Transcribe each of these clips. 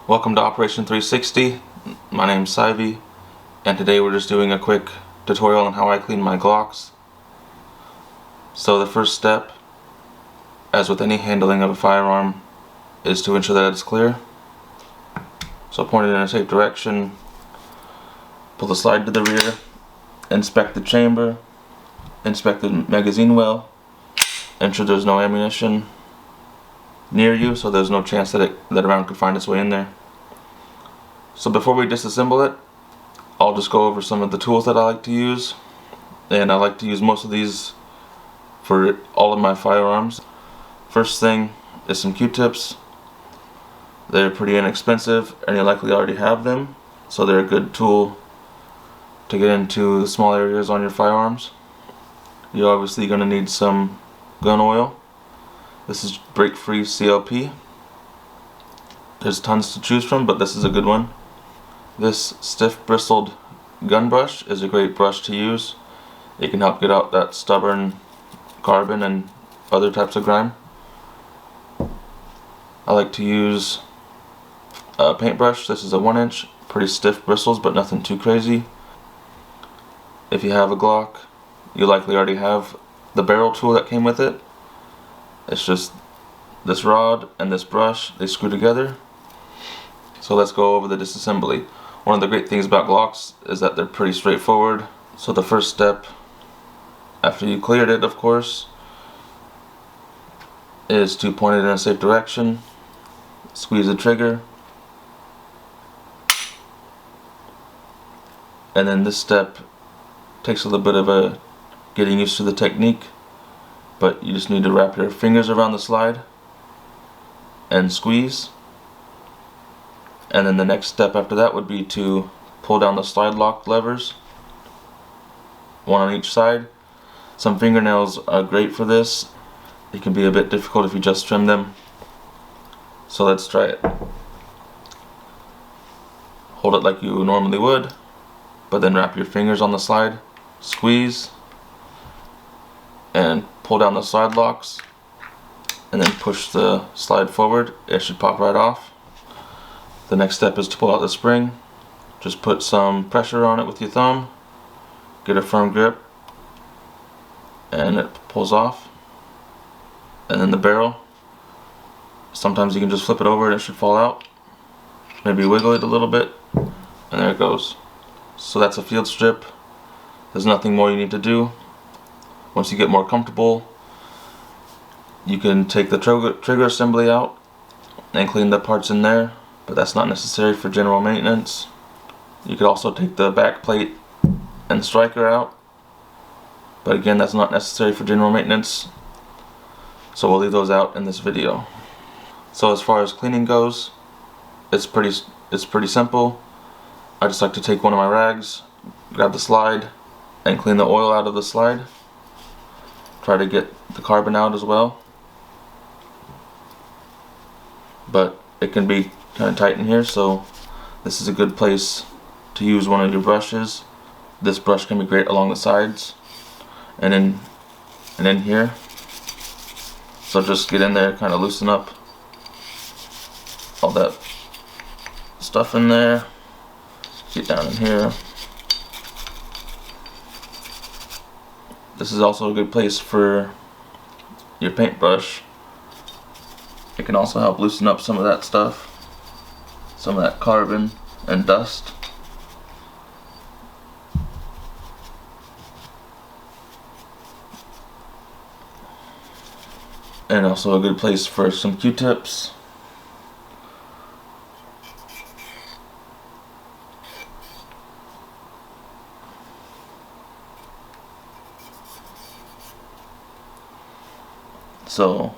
Welcome to Operation 360. My name's Sivy, and today we're just doing a quick tutorial on how I clean my Glocks. So the first step, as with any handling of a firearm, is to ensure that it's clear. So point it in a safe direction, pull the slide to the rear, inspect the chamber, inspect the magazine well, ensure there's no ammunition near you, so there's no chance that a round could find its way in there. So before we disassemble it, I'll just go over some of the tools that I like to use, and I like to use most of these for all of my firearms. First thing is some Q-tips. They're pretty inexpensive and you likely already have them, so they're a good tool to get into the small areas on your firearms. You're obviously going to need some gun oil. This is break-free CLP. There's tons to choose from, but this is a good one. This stiff bristled gun brush is a great brush to use. It can help get out that stubborn carbon and other types of grime. I like to use a paintbrush. This is a 1-inch, pretty stiff bristles, but nothing too crazy. If you have a Glock, you likely already have the barrel tool that came with it. It's just this rod and this brush, they screw together. So let's go over the disassembly. One of the great things about Glocks is that they're pretty straightforward. So the first step, after you cleared it of course, is to point it in a safe direction, squeeze the trigger, and then this step takes a little bit of a getting used to the technique. But you just need to wrap your fingers around the slide and squeeze. And then the next step after that would be to pull down the slide lock levers, one on each side. Some fingernails are great for this. It can be a bit difficult if you just trim them. So let's try it. Hold it like you normally would, but then wrap your fingers on the slide, squeeze, and pull down the slide locks, and then push the slide forward. It should pop right off. The next step is to pull out the spring. Just put some pressure on it with your thumb, get a firm grip, and it pulls off. And then the barrel, sometimes you can just flip it over and it should fall out. Maybe wiggle it a little bit, and there it goes. So that's a field strip. There's nothing more you need to do. Once you get more comfortable, you can take the trigger assembly out and clean the parts in there, but that's not necessary for general maintenance. You could also take the back plate and striker out, but again, that's not necessary for general maintenance, so we'll leave those out in this video. So as far as cleaning goes, it's pretty simple. I just like to take one of my rags, grab the slide, and clean the oil out of the slide. Try to get the carbon out as well, but it can be kind of tight in here, so this is a good place to use one of your brushes. This brush can be great along the sides and in here. So just get in there, kind of loosen up all that stuff in there. Get down in here. This is also a good place for your paintbrush. It can also help loosen up some of that stuff, some of that carbon and dust. And also a good place for some Q-tips. So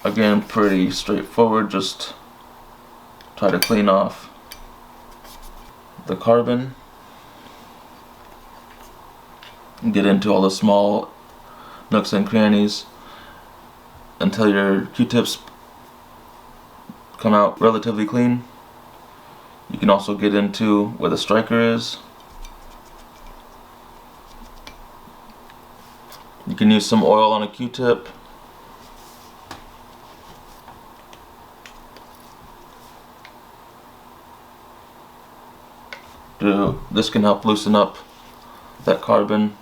again, pretty straightforward. Just try to clean off the carbon and get into all the small nooks and crannies until your Q-tips come out relatively clean. You can also get into where the striker is. You can use some oil on a Q-tip. This can help loosen up that carbon.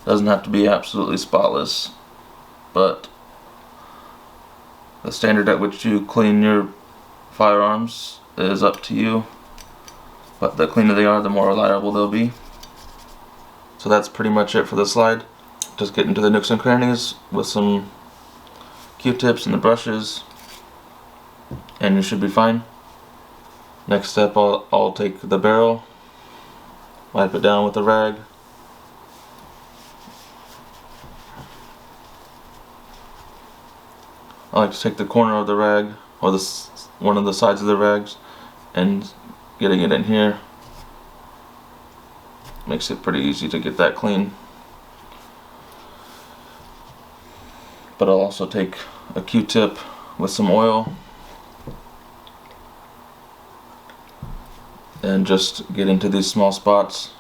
Doesn't have to be absolutely spotless, but the standard at which you clean your firearms is up to you. But the cleaner they are, the more reliable they'll be. So that's pretty much it for the slide. Just get into the nooks and crannies with some Q-tips and the brushes, and you should be fine. Next step, I'll take the barrel, wipe it down with a rag. I like to take the corner of the rag, or one of the sides of the rags, and getting it in here makes it pretty easy to get that clean. But I'll also take a Q-tip with some oil and just get into these small spots.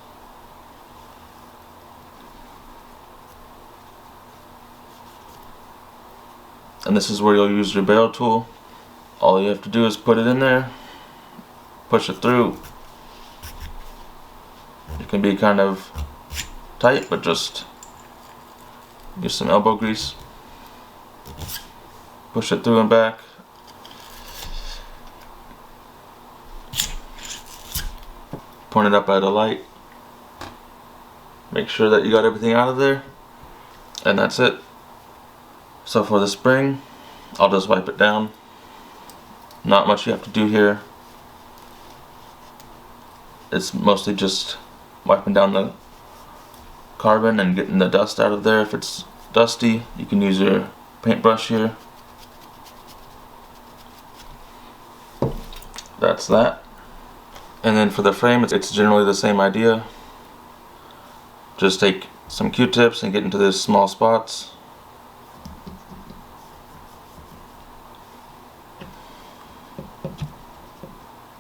And this is where you'll use your barrel tool. All you have to do is put it in there, push it through. It can be kind of tight, but just use some elbow grease. Push it through and back. Point it up at a light. Make sure that you got everything out of there. And that's it. So for the spring, I'll just wipe it down. Not much you have to do here. It's mostly just wiping down the carbon and getting the dust out of there. If it's dusty, you can use your paintbrush here. That's that. And then for the frame, it's generally the same idea. Just take some Q-tips and get into these small spots.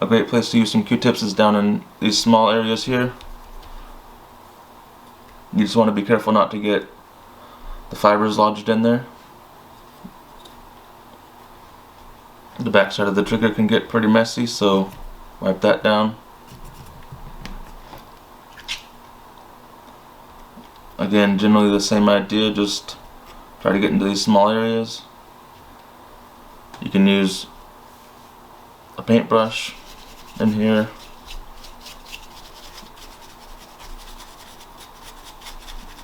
A great place to use some Q-tips is down in these small areas here. You just want to be careful not to get the fibers lodged in there. The back side of the trigger can get pretty messy, so wipe that down. Again, generally the same idea, just try to get into these small areas. You can use a paintbrush in here.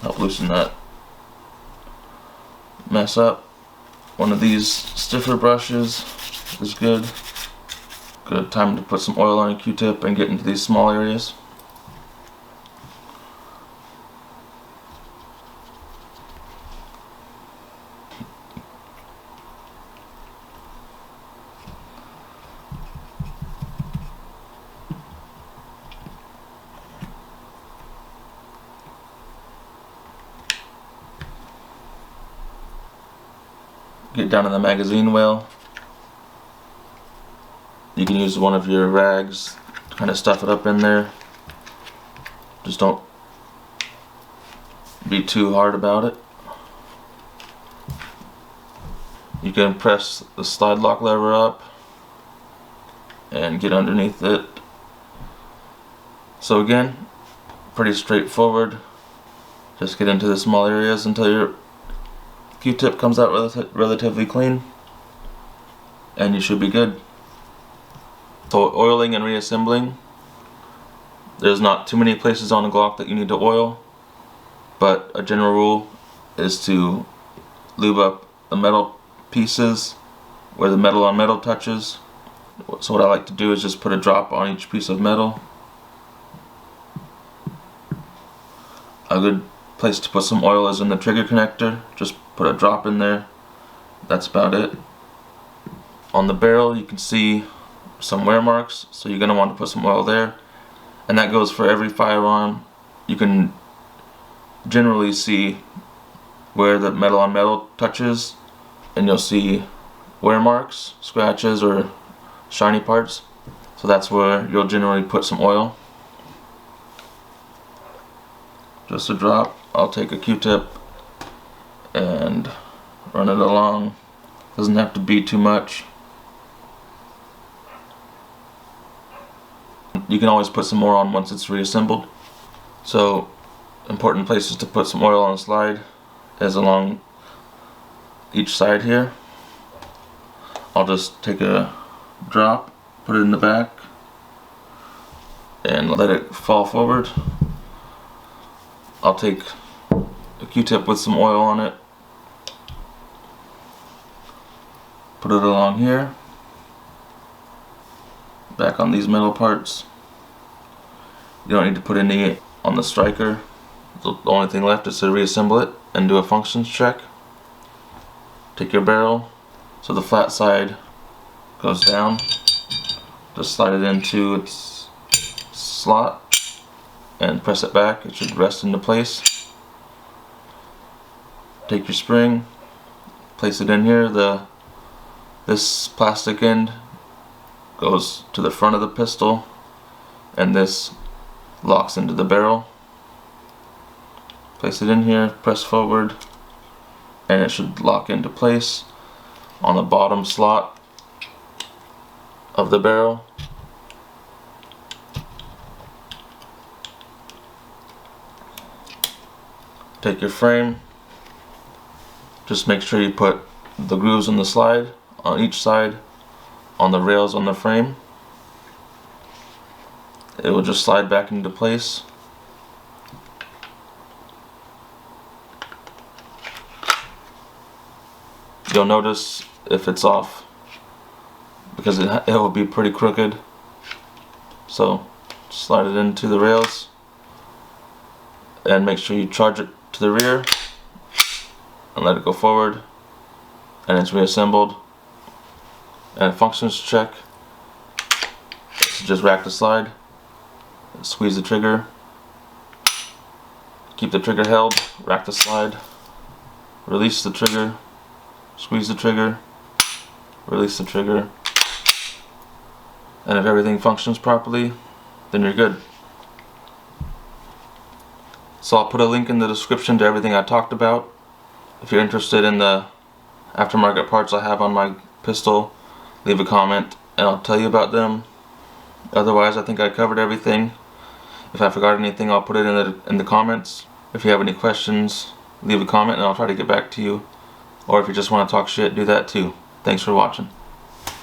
Help loosen that mess up. One of these stiffer brushes is good. Good time to put some oil on a Q-tip and get into these small areas. Get down in the magazine well. You can use one of your rags to kind of stuff it up in there. Just don't be too hard about it. You can press the slide lock lever up and get underneath it. So again, pretty straightforward. Just get into the small areas until your Q-tip comes out relatively clean, and you should be good. So oiling and reassembling, there's not too many places on a Glock that you need to oil, but a general rule is to lube up the metal pieces where the metal on metal touches. So what I like to do is just put a drop on each piece of metal. A good place to put some oil is in the trigger connector. Just put a drop in there. That's about it. On the barrel you can see some wear marks, so you're going to want to put some oil there, and that goes for every firearm. You can generally see where the metal on metal touches, and you'll see wear marks, scratches, or shiny parts. So that's where you'll generally put some oil. Just a drop. I'll take a Q-tip and run it along. Doesn't have to be too much. You can always put some more on once it's reassembled. So important places to put some oil on the slide is along each side here. I'll just take a drop, put it in the back, and let it fall forward. I'll take a Q-tip with some oil on it, put it along here, back on these metal parts. You don't need to put any on the striker. The only thing left is to reassemble it and do a functions check. Take your barrel, so the flat side goes down. Just slide it into its slot and press it back. It should rest into place. Take your spring, place it in here. This plastic end goes to the front of the pistol, and this locks into the barrel. Place it in here, press forward, and it should lock into place on the bottom slot of the barrel. Take your frame, just make sure you put the grooves on the slide on each side on the rails on the frame. It will just slide back into place. You'll notice if it's off because it will be pretty crooked. So slide it into the rails and make sure you charge it to the rear and let it go forward, and it's reassembled. And a functions check. Just rack the slide, squeeze the trigger, keep the trigger held, rack the slide, release the trigger, squeeze the trigger, release the trigger, and if everything functions properly, then you're good. So I'll put a link in the description to everything I talked about. If you're interested in the aftermarket parts I have on my pistol, leave a comment and I'll tell you about them. Otherwise, I think I covered everything. If I forgot anything, I'll put it in the comments. If you have any questions, leave a comment and I'll try to get back to you. Or if you just want to talk shit, do that too. Thanks for watching.